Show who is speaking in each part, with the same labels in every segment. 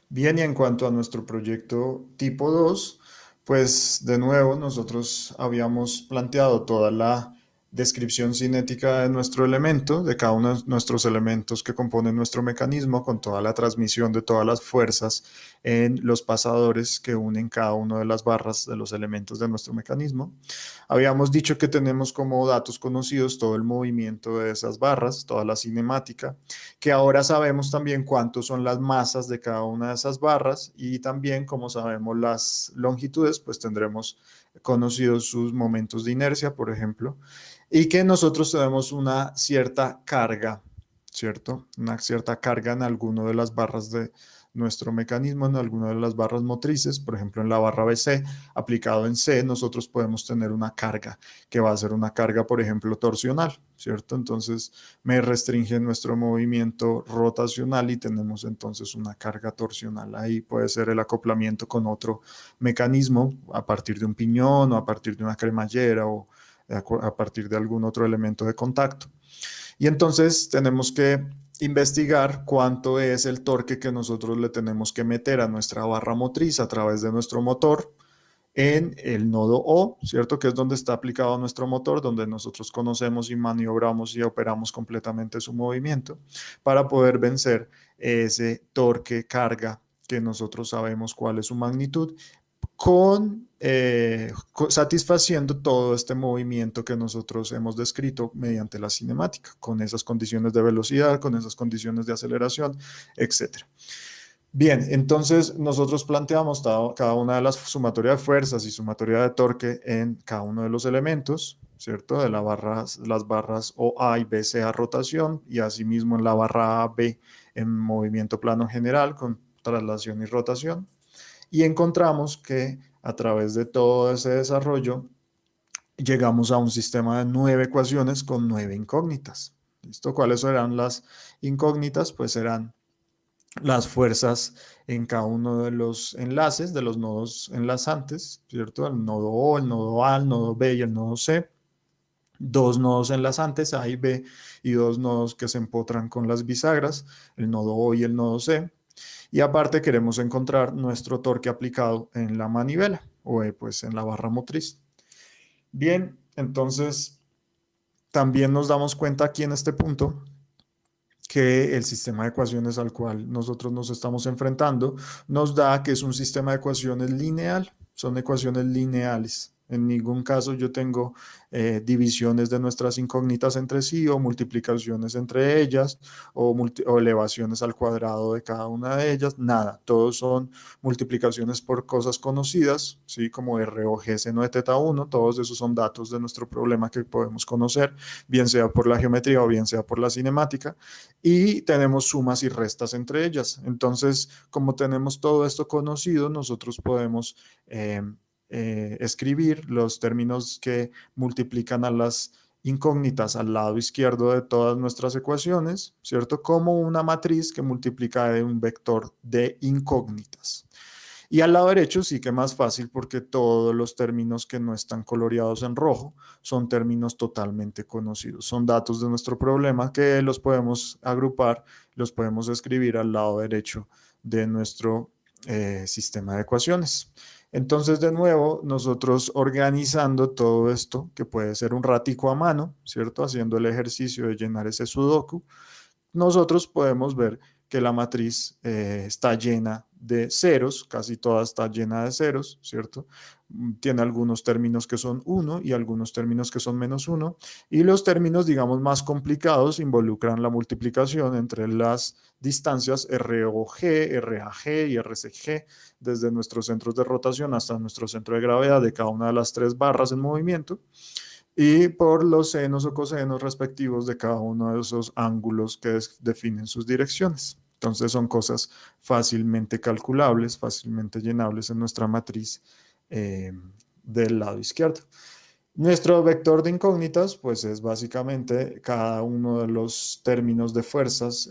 Speaker 1: Bien, y en cuanto a nuestro proyecto tipo 2, pues de nuevo nosotros habíamos planteado toda la descripción cinética de nuestro elemento, de cada uno de nuestros elementos que componen nuestro mecanismo, con toda la transmisión de todas las fuerzas en los pasadores que unen cada una de las barras de los elementos de nuestro mecanismo. Habíamos dicho que tenemos como datos conocidos todo el movimiento de esas barras, toda la cinemática, que ahora sabemos también cuántos son las masas de cada una de esas barras y también como sabemos las longitudes, pues tendremos conocidos sus momentos de inercia, por ejemplo, y que nosotros tenemos una cierta carga, ¿cierto? Una cierta carga en alguno de las barras de nuestro mecanismo, en alguna de las barras motrices, por ejemplo en la barra BC, aplicado en C, nosotros podemos tener una carga que va a ser una carga, por ejemplo, torsional, ¿cierto? Entonces, me restringe nuestro movimiento rotacional y tenemos entonces una carga torsional. Ahí puede ser el acoplamiento con otro mecanismo a partir de un piñón o a partir de una cremallera o a partir de algún otro elemento de contacto. Y entonces tenemos que investigar cuánto es el torque que nosotros le tenemos que meter a nuestra barra motriz a través de nuestro motor en el nodo O, ¿cierto? Que es donde está aplicado nuestro motor, donde nosotros conocemos y maniobramos y operamos completamente su movimiento para poder vencer ese torque carga que nosotros sabemos cuál es su magnitud satisfaciendo todo este movimiento que nosotros hemos descrito mediante la cinemática, con esas condiciones de velocidad, con esas condiciones de aceleración, etcétera. Bien, entonces nosotros planteamos cada una de las sumatoria de fuerzas y sumatoria de torque en cada uno de los elementos, ¿cierto? De las barras OA y BC a rotación y asimismo en la barra AB en movimiento plano general con traslación y rotación. Y encontramos que a través de todo ese desarrollo llegamos a un sistema de 9 ecuaciones con 9 incógnitas. ¿Listo? ¿Cuáles serán las incógnitas? Pues serán las fuerzas en cada uno de los enlaces, de los nodos enlazantes, ¿cierto? El nodo O, el nodo A, el nodo B y el nodo C. Dos nodos enlazantes, A y B, y dos nodos que se empotran con las bisagras, el nodo O y el nodo C. Y aparte queremos encontrar nuestro torque aplicado en la manivela o pues en la barra motriz. Bien, entonces también nos damos cuenta aquí en este punto que el sistema de ecuaciones al cual nosotros nos estamos enfrentando nos da que es un sistema de ecuaciones lineal, son ecuaciones lineales. En ningún caso yo tengo divisiones de nuestras incógnitas entre sí o multiplicaciones entre ellas o elevaciones al cuadrado de cada una de ellas, nada, todos son multiplicaciones por cosas conocidas, ¿sí? Como R o G seno de teta 1, todos esos son datos de nuestro problema que podemos conocer, bien sea por la geometría o bien sea por la cinemática y tenemos sumas y restas entre ellas. Entonces, como tenemos todo esto conocido, nosotros podemos escribir los términos que multiplican a las incógnitas al lado izquierdo de todas nuestras ecuaciones, ¿cierto? Como una matriz que multiplica de un vector de incógnitas. Y al lado derecho sí que más fácil porque todos los términos que no están coloreados en rojo son términos totalmente conocidos. Son datos de nuestro problema que los podemos agrupar, los podemos escribir al lado derecho de nuestro sistema de ecuaciones. Entonces, de nuevo, nosotros organizando todo esto, que puede ser un ratico a mano, ¿cierto? Haciendo el ejercicio de llenar ese sudoku, nosotros podemos ver que la matriz está llena de ceros, casi toda está llena de ceros, ¿cierto? Tiene algunos términos que son 1 y algunos términos que son -1, y los términos, digamos, más complicados involucran la multiplicación entre las distancias ROG, RAG y RCG, desde nuestros centros de rotación hasta nuestro centro de gravedad de cada una de las tres barras en movimiento, y por los senos o cosenos respectivos de cada uno de esos ángulos que definen sus direcciones. Entonces son cosas fácilmente calculables, fácilmente llenables en nuestra matriz eh, del lado izquierdo. Nuestro vector de incógnitas, pues es básicamente cada uno de los términos de fuerzas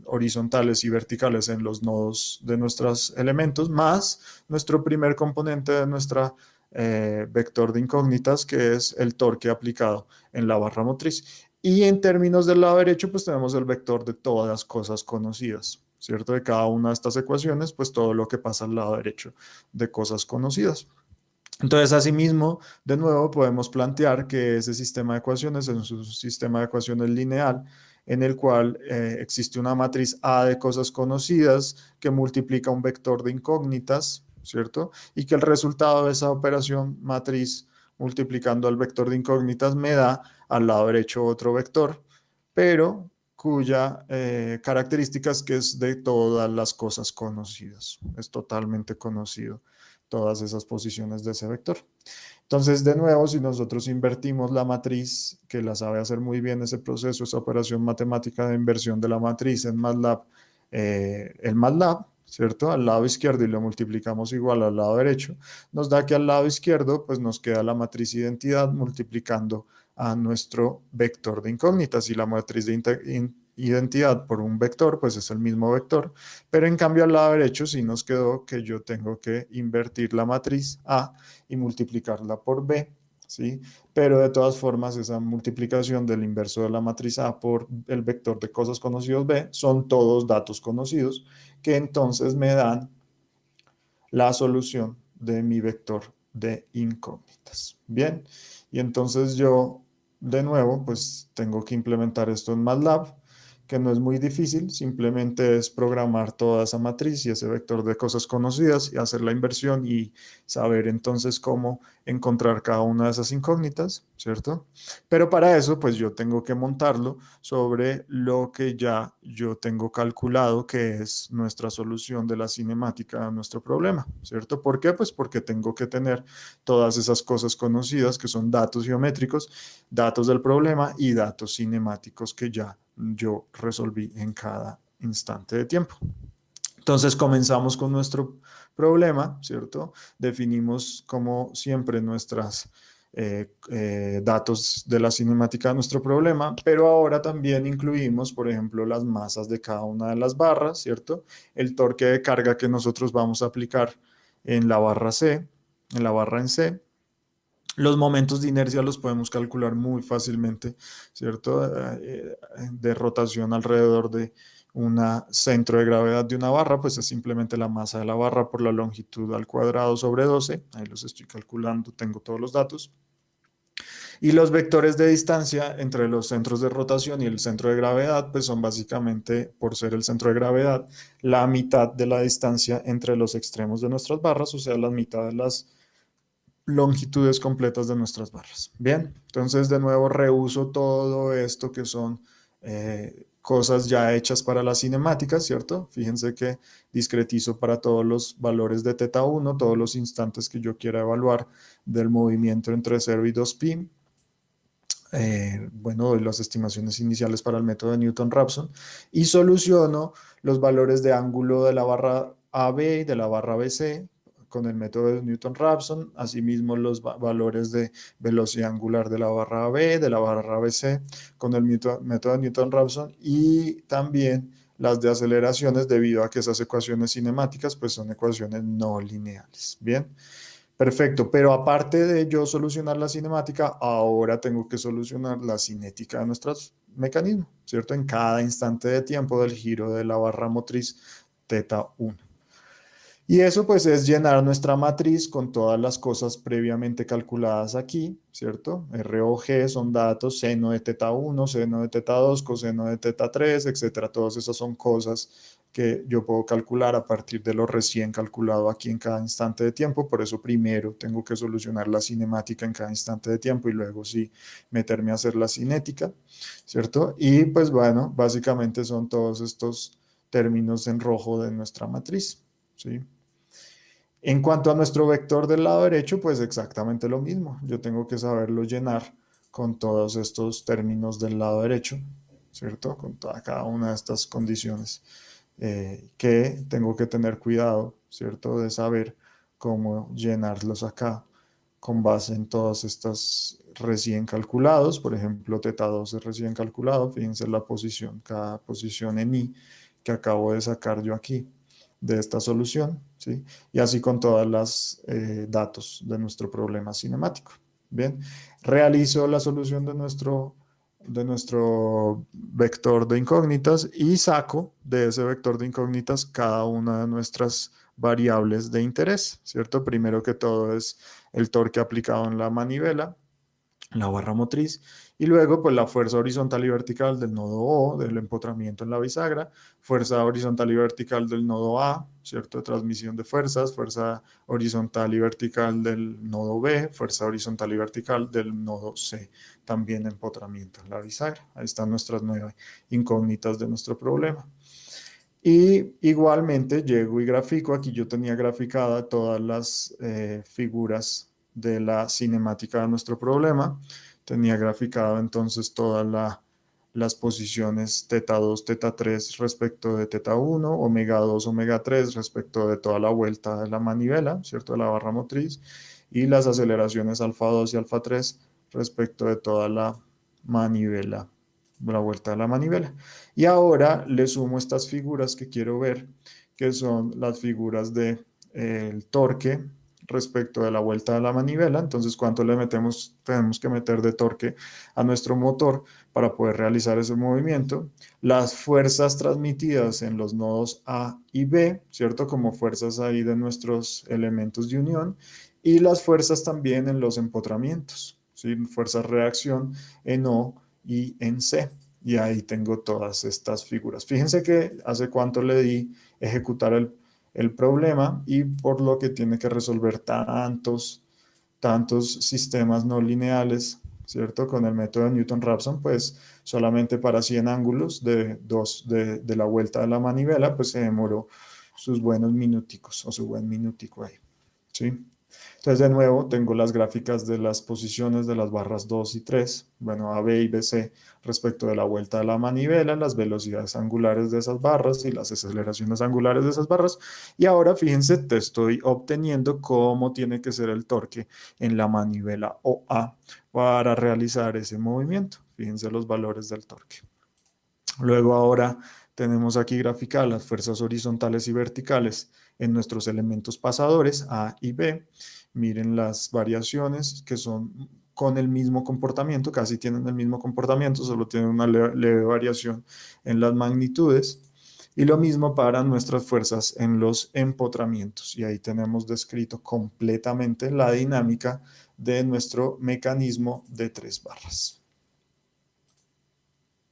Speaker 1: horizontales y verticales en los nodos de nuestros elementos, más nuestro primer componente de nuestra vector de incógnitas, que es el torque aplicado en la barra motriz. Y en términos del lado derecho, pues tenemos el vector de todas las cosas conocidas. ¿cierto? De cada una de estas ecuaciones, pues todo lo que pasa al lado derecho de cosas conocidas. Entonces, asimismo, de nuevo, podemos plantear que ese sistema de ecuaciones es un sistema de ecuaciones lineal en el cual existe una matriz A de cosas conocidas que multiplica un vector de incógnitas, ¿cierto? Y que el resultado de esa operación matriz multiplicando al vector de incógnitas me da al lado derecho otro vector, pero cuya característica es que es de todas las cosas conocidas, es totalmente conocido todas esas posiciones de ese vector. Entonces, de nuevo, si nosotros invertimos la matriz, que la sabe hacer muy bien ese proceso, esa operación matemática de inversión de la matriz en MATLAB, el MATLAB, ¿cierto? Al lado izquierdo y lo multiplicamos igual al lado derecho, nos da que al lado izquierdo, pues nos queda la matriz identidad multiplicando a nuestro vector de incógnitas y la matriz de identidad por un vector, pues es el mismo vector, pero en cambio al lado derecho sí nos quedó que yo tengo que invertir la matriz A y multiplicarla por B, ¿sí? Pero de todas formas esa multiplicación del inverso de la matriz A por el vector de cosas conocidos B son todos datos conocidos que entonces me dan la solución de mi vector de incógnitas. Bien, y entonces yo de nuevo pues tengo que implementar esto en MATLAB, que no es muy difícil, simplemente es programar toda esa matriz y ese vector de cosas conocidas y hacer la inversión y saber entonces cómo encontrar cada una de esas incógnitas, ¿cierto? Pero para eso pues yo tengo que montarlo sobre lo que ya yo tengo calculado que es nuestra solución de la cinemática a nuestro problema, ¿cierto? ¿Por qué? Pues porque tengo que tener todas esas cosas conocidas que son datos geométricos, datos del problema y datos cinemáticos que ya yo resolví en cada instante de tiempo. Entonces comenzamos con nuestro problema, ¿cierto? Definimos como siempre nuestras datos de la cinemática de nuestro problema, pero ahora también incluimos, por ejemplo, las masas de cada una de las barras, ¿cierto? El torque de carga que nosotros vamos a aplicar en la barra C, en la barra en C. Los momentos de inercia los podemos calcular muy fácilmente, ¿cierto? De rotación alrededor de un centro de gravedad de una barra, pues es simplemente la masa de la barra por la longitud al cuadrado sobre 12. Ahí los estoy calculando, tengo todos los datos. Y los vectores de distancia entre los centros de rotación y el centro de gravedad, pues son básicamente, por ser el centro de gravedad, la mitad de la distancia entre los extremos de nuestras barras, o sea, la mitad de las longitudes completas de nuestras barras. Bien, entonces de nuevo reuso todo esto que son cosas ya hechas para la cinemática, ¿cierto? Fíjense que discretizo para todos los valores de θ1, todos los instantes que yo quiera evaluar del movimiento entre 0 y 2π. Bueno, doy las estimaciones iniciales para el método de Newton-Raphson y soluciono los valores de ángulo de la barra AB y de la barra BC con el método de Newton-Raphson, asimismo los valores de velocidad angular de la barra AB, de la barra BC con el método de Newton-Raphson y también las de aceleraciones debido a que esas ecuaciones cinemáticas pues son ecuaciones no lineales. Bien. Perfecto, pero aparte de yo solucionar la cinemática, ahora tengo que solucionar la cinética de nuestros mecanismos, ¿cierto? En cada instante de tiempo del giro de la barra motriz θ1. Y eso pues es llenar nuestra matriz con todas las cosas previamente calculadas aquí, ¿cierto? R o G son datos, seno de θ1, seno de θ2, coseno de θ3, etcétera. Todas esas son cosas que yo puedo calcular a partir de lo recién calculado aquí en cada instante de tiempo. Por eso primero tengo que solucionar la cinemática en cada instante de tiempo y luego sí meterme a hacer la cinética, ¿cierto? Y pues bueno, básicamente son todos estos términos en rojo de nuestra matriz, ¿sí? En cuanto a nuestro vector del lado derecho, pues exactamente lo mismo. Yo tengo que saberlo llenar con todos estos términos del lado derecho, ¿cierto? Con cada una de estas condiciones que tengo que tener cuidado, ¿cierto? De saber cómo llenarlos acá con base en todas estas recién calculados. Por ejemplo, θ2 es recién calculado. Fíjense la posición, cada posición en I que acabo de sacar yo aquí de esta solución, ¿sí? Y así con todas las datos de nuestro problema cinemático. Bien, realizo la solución de nuestro vector de incógnitas y saco de ese vector de incógnitas cada una de nuestras variables de interés, ¿cierto? Primero que todo es el torque aplicado en la manivela, la barra motriz, y luego pues la fuerza horizontal y vertical del nodo O, del empotramiento en la bisagra, fuerza horizontal y vertical del nodo A, ¿cierto? De transmisión de fuerzas, fuerza horizontal y vertical del nodo B, fuerza horizontal y vertical del nodo C, también empotramiento en la bisagra. Ahí están nuestras 9 incógnitas de nuestro problema. Y igualmente llego y grafico, aquí yo tenía graficada todas las figuras de la cinemática de nuestro problema, tenía graficado entonces todas las posiciones teta 2, teta 3 respecto de teta 1, omega 2, omega 3 respecto de toda la vuelta de la manivela, ¿cierto? De la barra motriz, y las aceleraciones alfa 2 y alfa 3 respecto de toda la manivela, la vuelta de la manivela. Y ahora le sumo estas figuras que quiero ver, que son las figuras de el torque respecto de la vuelta de la manivela. Entonces, ¿cuánto le metemos? Tenemos que meter de torque a nuestro motor para poder realizar ese movimiento. Las fuerzas transmitidas en los nodos A y B, ¿cierto? Como fuerzas ahí de nuestros elementos de unión. Y las fuerzas también en los empotramientos, ¿sí? Fuerzas reacción en O y en C. Y ahí tengo todas estas figuras. Fíjense que hace cuánto le di ejecutar el problema y por lo que tiene que resolver tantos sistemas no lineales, ¿cierto? Con el método de Newton-Raphson, pues solamente para 100 ángulos de la vuelta de la manivela, pues se demoró sus buenos minuticos o su buen minutico ahí, ¿sí? Entonces, de nuevo, tengo las gráficas de las posiciones de las barras 2 y 3, bueno, A, B y BC respecto de la vuelta de la manivela, las velocidades angulares de esas barras y las aceleraciones angulares de esas barras. Y ahora, fíjense, te estoy obteniendo cómo tiene que ser el torque en la manivela OA para realizar ese movimiento. Fíjense los valores del torque. Luego ahora tenemos aquí graficadas las fuerzas horizontales y verticales en nuestros elementos pasadores A y B. Miren las variaciones que son con el mismo comportamiento, casi tienen el mismo comportamiento, solo tienen una leve variación en las magnitudes. Y lo mismo para nuestras fuerzas en los empotramientos. Y ahí tenemos descrito completamente la dinámica de nuestro mecanismo de 3 barras.